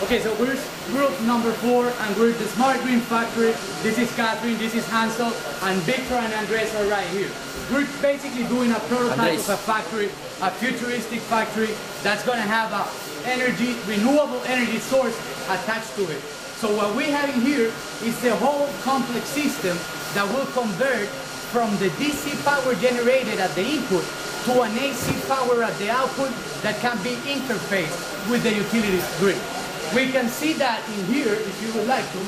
Okay, so we're group number 4 and we're the Smart Green Factory. This is Catherine, this is Hansel, and Victor and Andres are right here. We're basically doing a prototype of a factory, a futuristic factory that's going to have a renewable energy source attached to it. So what we have in here is the whole complex system that will convert from the DC power generated at the input to an AC power at the output that can be interfaced with the utilities grid. We can see that in here, if you would like to,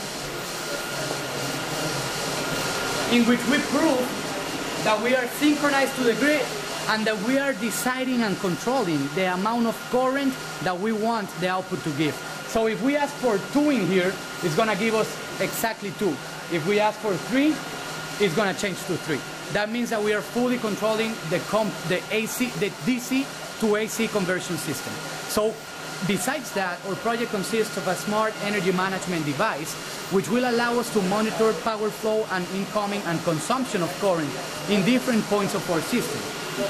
in which we prove that we are synchronized to the grid and that we are deciding and controlling the amount of current that we want the output to give. So if we ask for 2 in here, it's going to give us exactly 2. If we ask for 3, it's going to change to 3. That means that we are fully controlling the DC to AC conversion system. So besides that, our project consists of a smart energy management device which will allow us to monitor power flow and incoming and consumption of current in different points of our system.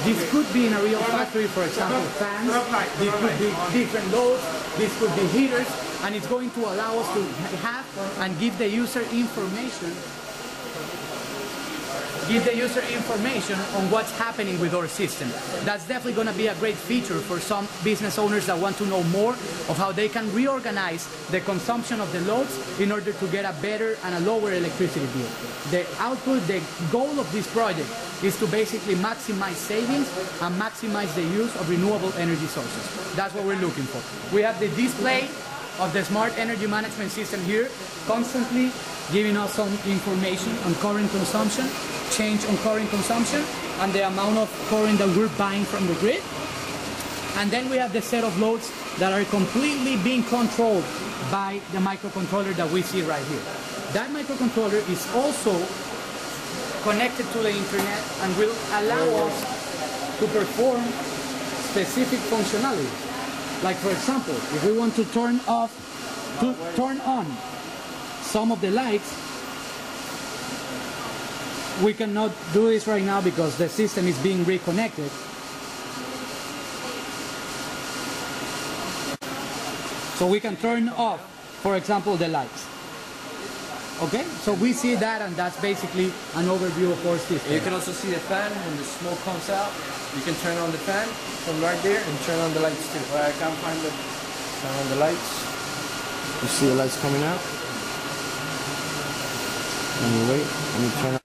This could be in a real factory, for example, fans, this could be different loads, this could be heaters, and it's going to allow us to have and give the user information on what's happening with our system. That's definitely going to be a great feature for some business owners that want to know more of how they can reorganize the consumption of the loads in order to get a better and a lower electricity bill. The output, the goal of this project is to basically maximize savings and maximize the use of renewable energy sources. That's what we're looking for. We have the display of the smart energy management system here, constantly giving us some information on current consumption, change on current consumption, and the amount of current that we're buying from the grid. And then we have the set of loads that are completely being controlled by the microcontroller that we see right here. That microcontroller is also connected to the internet and will allow us to perform specific functionality. Like, for example, if we want to turn on some of the lights, we cannot do this right now because the system is being reconnected. So we can turn off, for example, the lights. Okay, so we see that, and that's basically an overview of our system. You can also see the fan when the smoke comes out. You can turn on the fan from right there and turn on the lights too. Well, I can't find the turn on the lights. You see the lights coming out. And you wait, and you turn on.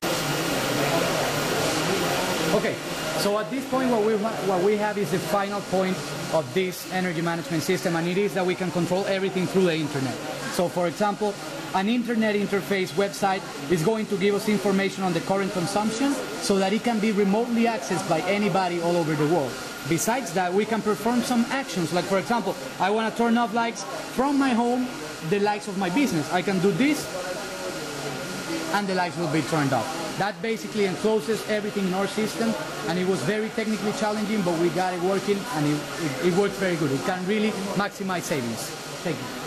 Okay, so at this point what we have is the final point of this energy management system, and it is that we can control everything through the internet. So for example, an internet interface website is going to give us information on the current consumption so that it can be remotely accessed by anybody all over the world. Besides that, we can perform some actions, like for example, I want to turn off lights from my home, the lights of my business. I can do this and the lights will be turned off. That basically encloses everything in our system, and it was very technically challenging, but we got it working, and it works very good. It can really maximize savings. Thank you.